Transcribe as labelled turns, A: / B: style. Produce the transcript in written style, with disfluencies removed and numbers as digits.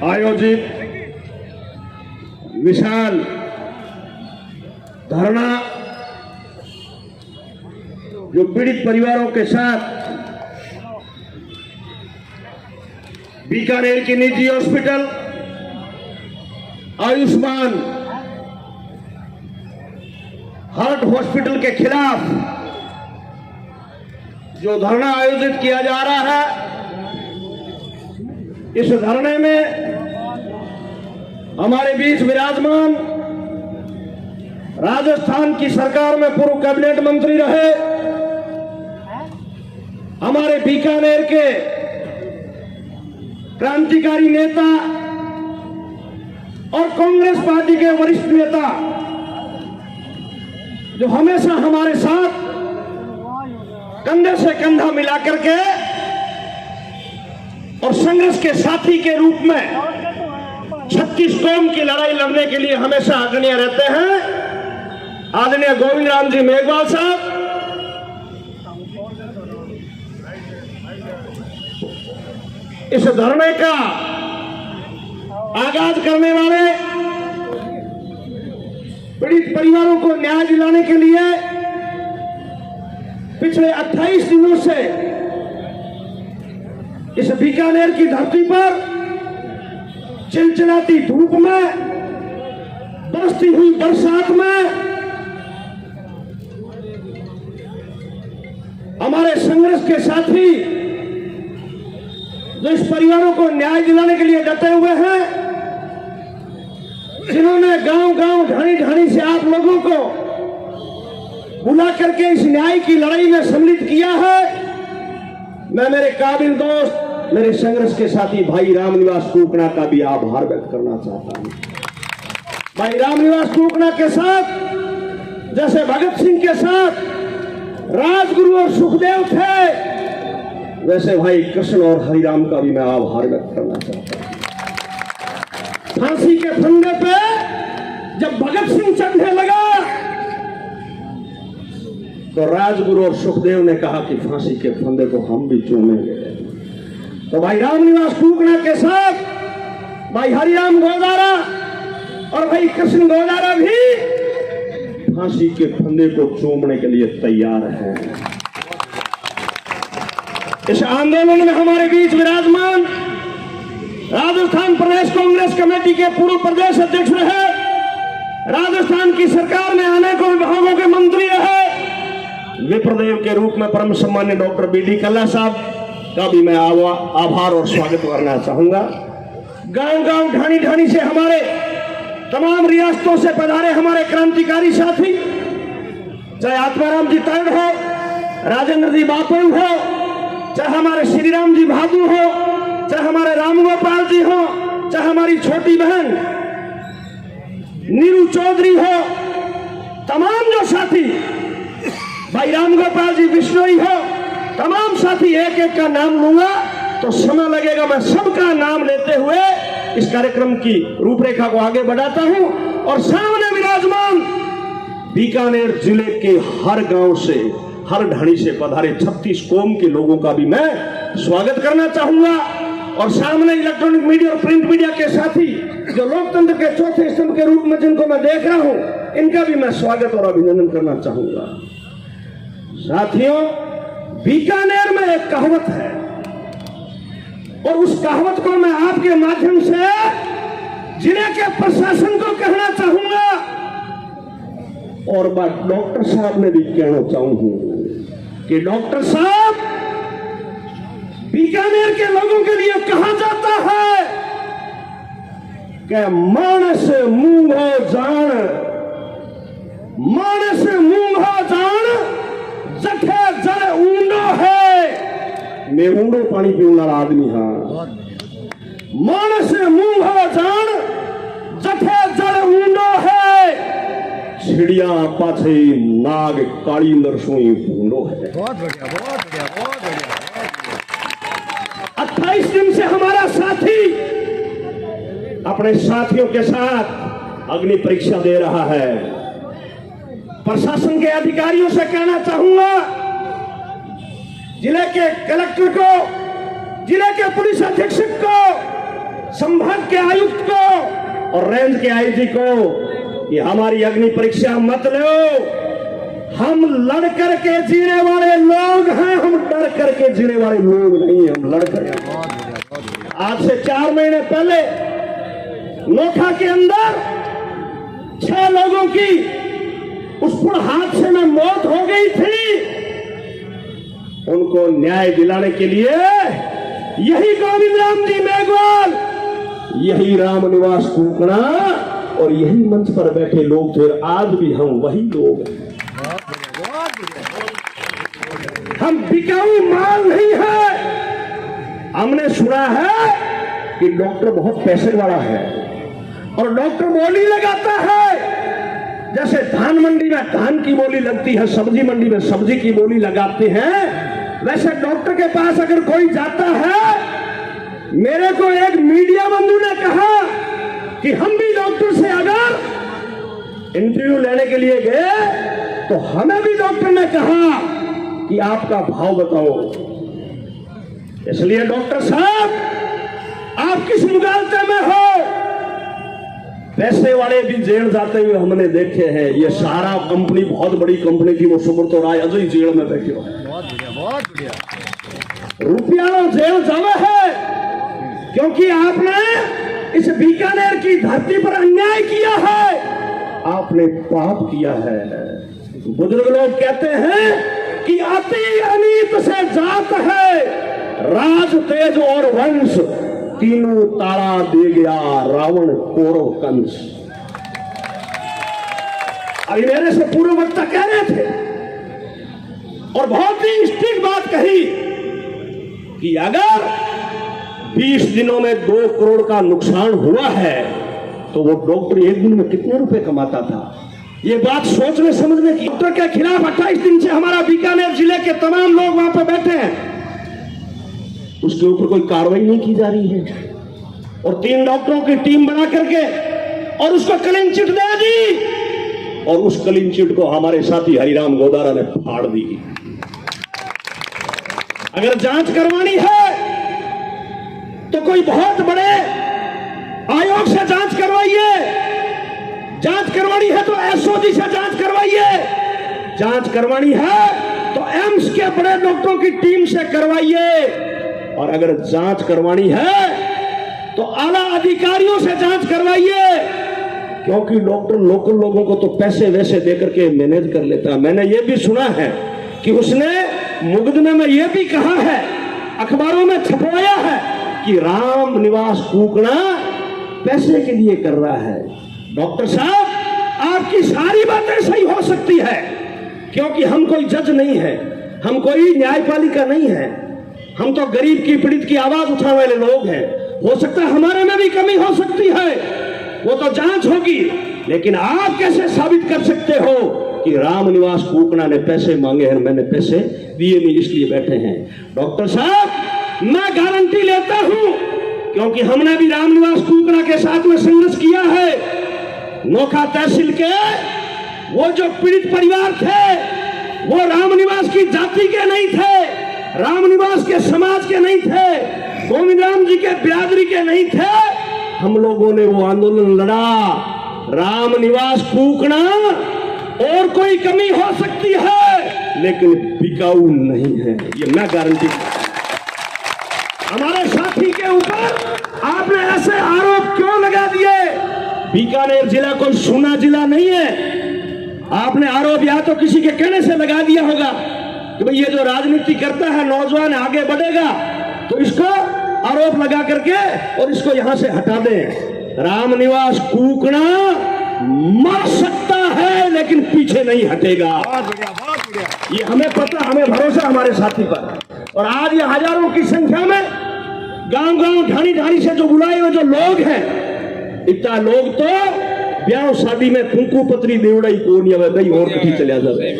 A: आयोजित विशाल धरना जो पीड़ित परिवारों के साथ बीकानेर की निजी हॉस्पिटल आयुष्मान हार्ट हॉस्पिटल के खिलाफ जो धरना आयोजित किया जा रहा है, इस धरने में हमारे बीच विराजमान राजस्थान की सरकार में पूर्व कैबिनेट मंत्री रहे हमारे बीकानेर के क्रांतिकारी नेता और कांग्रेस पार्टी के वरिष्ठ नेता जो हमेशा हमारे साथ कंधे से कंधा मिलाकर के और संघर्ष के साथी के रूप में 36 कौम की लड़ाई लड़ने के लिए हमेशा अग्रणी रहते हैं, आदरणीय गोविंद राम जी मेघवाल साहब। इस धरने का आगाज करने वाले पीड़ित परिवारों को न्याय दिलाने के लिए पिछले 28 दिनों से इस बीकानेर की धरती पर चिलचिलाती धूप में, बरसती हुई बरसात में हमारे संघर्ष के साथी जो इस परिवारों को न्याय दिलाने के लिए डटे हुए हैं, जिन्होंने गांव-गांव, ढाणी-ढाणी से आप लोगों को बुला करके इस न्याय की लड़ाई में सम्मिलित किया है, मैं मेरे काबिल दोस्त, मेरे संघर्ष के साथी भाई रामनिवास कुकना का भी आभार व्यक्त करना चाहता हूं। भाई रामनिवास कुकना के साथ जैसे भगत सिंह के साथ राजगुरु और सुखदेव थे, वैसे भाई कृष्ण और हरिराम का भी मैं आभार व्यक्त करना चाहता हूं। फांसी के फंदे पे जब भगत सिंह चढ़ने लगा तो राजगुरु और सुखदेव ने कहा कि फांसी के फंदे को हम भी चूमेंगे। तो भाई रामनिवास कुकना के साथ भाई हरिराम गोदारा और भाई कृष्ण गोदारा भी फांसी के फंदे को चूमने के लिए तैयार हैं। इस आंदोलन में हमारे बीच विराजमान राजस्थान प्रदेश कांग्रेस कमेटी के पूर्व प्रदेश अध्यक्ष रहे, राजस्थान की सरकार में अनेकों विभागों के मंत्री रहे, विप्रदेव के रूप में परम सम्मान्य डॉक्टर बी.डी. कल्ला साहब का भी मैं आभार और स्वागत करना चाहूंगा। गांव-गांव, ढाणी-ढाणी से हमारे तमाम रियासतों से पधारे हमारे क्रांतिकारी साथी, चाहे आत्माराम जी तंड हो, राजेंद्र जी बापू हो, चाहे हमारे श्री राम जी भादू हो, चाहे हमारे रामगोपाल जी हो, चाहे हमारी छोटी बहन नीरू चौधरी हो, तमाम जो साथी, भाई रामगोपाल जी बिश्नोई हो, तमाम साथी एक एक का नाम लूंगा तो समय लगेगा। मैं सबका नाम लेते हुए इस कार्यक्रम की रूपरेखा को आगे बढ़ाता हूं और सामने विराजमान बीकानेर जिले के हर गांव से, हर ढाणी से पधारे 36 कौम के लोगों का भी मैं स्वागत करना चाहूंगा और सामने इलेक्ट्रॉनिक मीडिया और प्रिंट मीडिया के साथी जो लोकतंत्र के चौथे स्तंभ के रूप में जिनको मैं देख रहा हूं, इनका भी मैं स्वागत और अभिनंदन करना चाहूंगा। साथियों, बीकानेर में एक कहावत है और उस कहावत को मैं आपके माध्यम से जिले के प्रशासन को कहना चाहूंगा और बात डॉक्टर साहब ने भी कहना चाहूंगा कि डॉक्टर साहब, बीकानेर के लोगों के लिए कहा जाता है कि मानस मूंगो जान, मानस मूंगो जान जठे जड़ ऊंडो है। मैं ऊंडो पानी पीने वाला आदमी हाँ। मानस मूंगो जान जठे जड़ ऊंडो है, छिड़िया पाछे नाग काली नरसोई ढूंढो है। बहुत बढ़िया, बहुत बढ़िया, बहुत बढ़िया। 28 दिन से हमारा साथी अपने साथियों के साथ अग्नि परीक्षा दे रहा है। प्रशासन के अधिकारियों से कहना चाहूंगा, जिले के कलेक्टर को, जिले के पुलिस अधीक्षक को, संभाग के और रेंज के आईजी को कि हमारी अग्नि परीक्षा मत लो, हम लड़ करके जीने वाले लोग हैं, हम डर करके जीने वाले लोग नहीं, हम लड़ करके। आज से 4 महीने पहले नोखा के अंदर 6 लोगों की उस पुल हादसे में मौत हो गई थी। उनको न्याय दिलाने के लिए यही गोविंद राम जी मेघवाल, यही रामनिवास कुकणा और यही मंच पर बैठे लोग थे। आज भी हम वही लोग हैं। हम बिकाऊ माल नहीं है। हमने सुना है कि डॉक्टर बहुत पैसे वाला है और डॉक्टर बोली लगाता है। जैसे धान मंडी में धान की बोली लगती है, सब्जी मंडी में सब्जी की बोली लगाते हैं, वैसे डॉक्टर के पास अगर कोई जाता है, मेरे को एक मीडिया बंधु ने कहा कि हम भी डॉक्टर से अगर इंटरव्यू लेने के लिए गए तो हमें भी डॉक्टर ने कहा कि आपका भाव बताओ। इसलिए डॉक्टर साहब, आप किस मुगालते में हो? पैसे वाले भी जेल जाते हुए हमने देखे हैं। ये सारा कंपनी बहुत बड़ी कंपनी थी, वो सुब्रत राय अजय जेल में बैठे हो। बहुत बढ़िया रुपया जेल जावे है क्योंकि आपने इस बीकानेर की धरती पर अन्याय किया है, आपने पाप किया है। बुजुर्ग लोग कहते हैं कि अति अनीत से जात है, राज तेज और वंश तीनों तारा दे गया रावण कौरव कंस। अभी मेरे से पूर्व वक्ता कह रहे थे और बहुत ही स्ट्रिक्ट बात कही कि अगर 20 दिनों में 2 करोड़ का नुकसान हुआ है तो वो डॉक्टर एक दिन में कितने रुपए कमाता था? ये बात सोचने समझने की। डॉक्टर के खिलाफ 28 दिन से हमारा बीकानेर जिले के तमाम लोग वहां पर बैठे हैं, उसके ऊपर कोई कार्रवाई नहीं की जा रही है। और 3 डॉक्टरों की टीम बना करके और उसको क्लीन चिट दे दी और उस क्लीन चिट को हमारे साथी हरिराम गोदारा ने फाड़ दी। अगर जांच करवानी है तो कोई बहुत बड़े आयोग से जांच करवाइए, जांच करवानी है तो एसओजी से जांच करवाइए, जांच करवानी है तो एम्स के बड़े डॉक्टरों की टीम से करवाइए, और अगर जांच करवानी है तो आला अधिकारियों से जांच करवाइए, क्योंकि डॉक्टर लोकल लोगों को तो पैसे वैसे देकर के मैनेज कर लेता है। मैंने ये भी सुना है कि उसने मुकदमे में ये भी कहा है, अखबारों में छपवाया है कि रामनिवास कुकणा पैसे के लिए कर रहा है। डॉक्टर साहब, आपकी सारी बातें सही हो सकती है, क्योंकि हम कोई जज नहीं है, हम कोई न्यायपालिका नहीं है, हम तो गरीब की पीड़ित की आवाज उठाने वाले लोग हैं। हो सकता है हमारे में भी कमी हो सकती है, वो तो जांच होगी, लेकिन आप कैसे साबित कर सकते हो कि रामनिवास कुकणा ने पैसे मांगे हैं, मैंने पैसे दिए नहीं इसलिए बैठे हैं? डॉक्टर साहब, मैं गारंटी लेता हूं, क्योंकि हमने भी रामनिवास कुकणा के साथ में संघर्ष किया है। नोखा तहसील के वो जो पीड़ित परिवार थे, वो रामनिवास की जाति के नहीं थे, रामनिवास के समाज के नहीं थे, गोविंद राम जी के बिरादरी के नहीं थे। हम लोगों ने वो आंदोलन लड़ा। रामनिवास कुकणा और कोई कमी हो सकती है, लेकिन बिकाऊ नहीं है, ये मैं गारंटी। हमारे साथी के ऊपर आपने ऐसे आरोप क्यों लगा दिए? बीकानेर जिला कोई सूना जिला नहीं है। आपने आरोप या तो किसी के कहने से लगा दिया होगा कि भाई ये जो राजनीति करता है, नौजवान आगे बढ़ेगा, तो इसको आरोप लगा करके और इसको यहां से हटा दें। रामनिवास कुकणा मर सकता है लेकिन पीछे नहीं हटेगा। बहुत बढ़िया। ये हमें पता, हमें भरोसा हमारे साथी पर। और आज ये हजारों की संख्या में गांव-गांव, ढाणी-ढाणी से जो बुलाए हुए जो लोग हैं, इतना लोग तो ब्याह शादी में कुंकू पत्री देवड़ाई को नहीं, और कहीं चला जाए।